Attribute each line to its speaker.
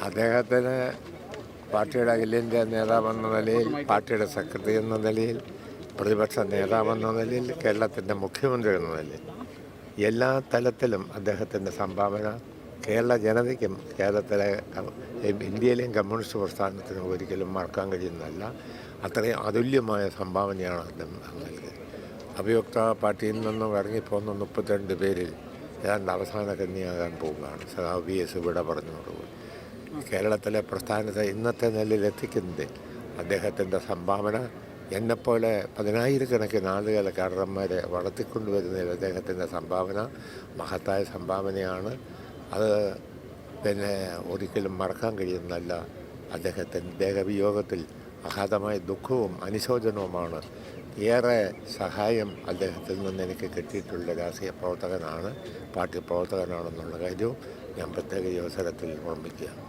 Speaker 1: അദ്ദേഹത്തിന് പാർട്ടിയുടെ അഖിലേന്ത്യാ നേതാവെന്ന നിലയിൽ, പാർട്ടിയുടെ സെക്രട്ടറി എന്ന നിലയിൽ, പ്രതിപക്ഷ നേതാവെന്ന നിലയിൽ, കേരളത്തിൻ്റെ മുഖ്യമന്ത്രി എന്ന നിലയിൽ എല്ലാ തലത്തിലും അദ്ദേഹത്തിൻ്റെ സംഭാവന കേരള ജനതയ്ക്കും കേരളത്തിലെ ഇന്ത്യയിലെയും കമ്മ്യൂണിസ്റ്റ് പ്രസ്ഥാനത്തിനും ഒരിക്കലും മറക്കാൻ കഴിയുന്നതല്ല. അത്രയും അതുല്യമായ സംഭാവനയാണ് അദ്ദേഹം നൽകിയത്. അഭിയുക്ത പാർട്ടിയിൽ നിന്നും ഇറങ്ങിപ്പോന്ന 32 പേരിൽ ഏതാണ്ട് അവസാന കന്യാകാൻ പോവുകയാണ്. സഖാവ് VS ഇവിടെ പറഞ്ഞതോടുകൂടി കേരളത്തിലെ പ്രസ്ഥാനത്തെ ഇന്നത്തെ നിലയിൽ എത്തിക്കുന്നതിൽ അദ്ദേഹത്തിൻ്റെ സംഭാവന, എന്നെപ്പോലെ 10,000-കണക്കിന് ആളുകളെ കാഡർമാരെ വളർത്തിക്കൊണ്ടുവരുന്നതിൽ അദ്ദേഹത്തിൻ്റെ സംഭാവന മഹത്തായ സംഭാവനയാണ്. അത് ഒരിക്കലും മറക്കാൻ കഴിയുന്നതല്ല. അദ്ദേഹത്തിൻ്റെ ദേഹവിയോഗത്തിൽ അഗാധമായ ദുഃഖവും അനുശോചനവുമാണ്. ഏറെ സഹായം അദ്ദേഹത്തിൽ നിന്ന് എനിക്ക് കിട്ടിയിട്ടുള്ള രാഷ്ട്രീയ പ്രവർത്തകനാണ്, പാർട്ടി പ്രവർത്തകനാണെന്നുള്ള കാര്യവും ഞാൻ പ്രത്യേക ഈ അവസരത്തിൽ ഓർമ്മിക്കുകയാണ്.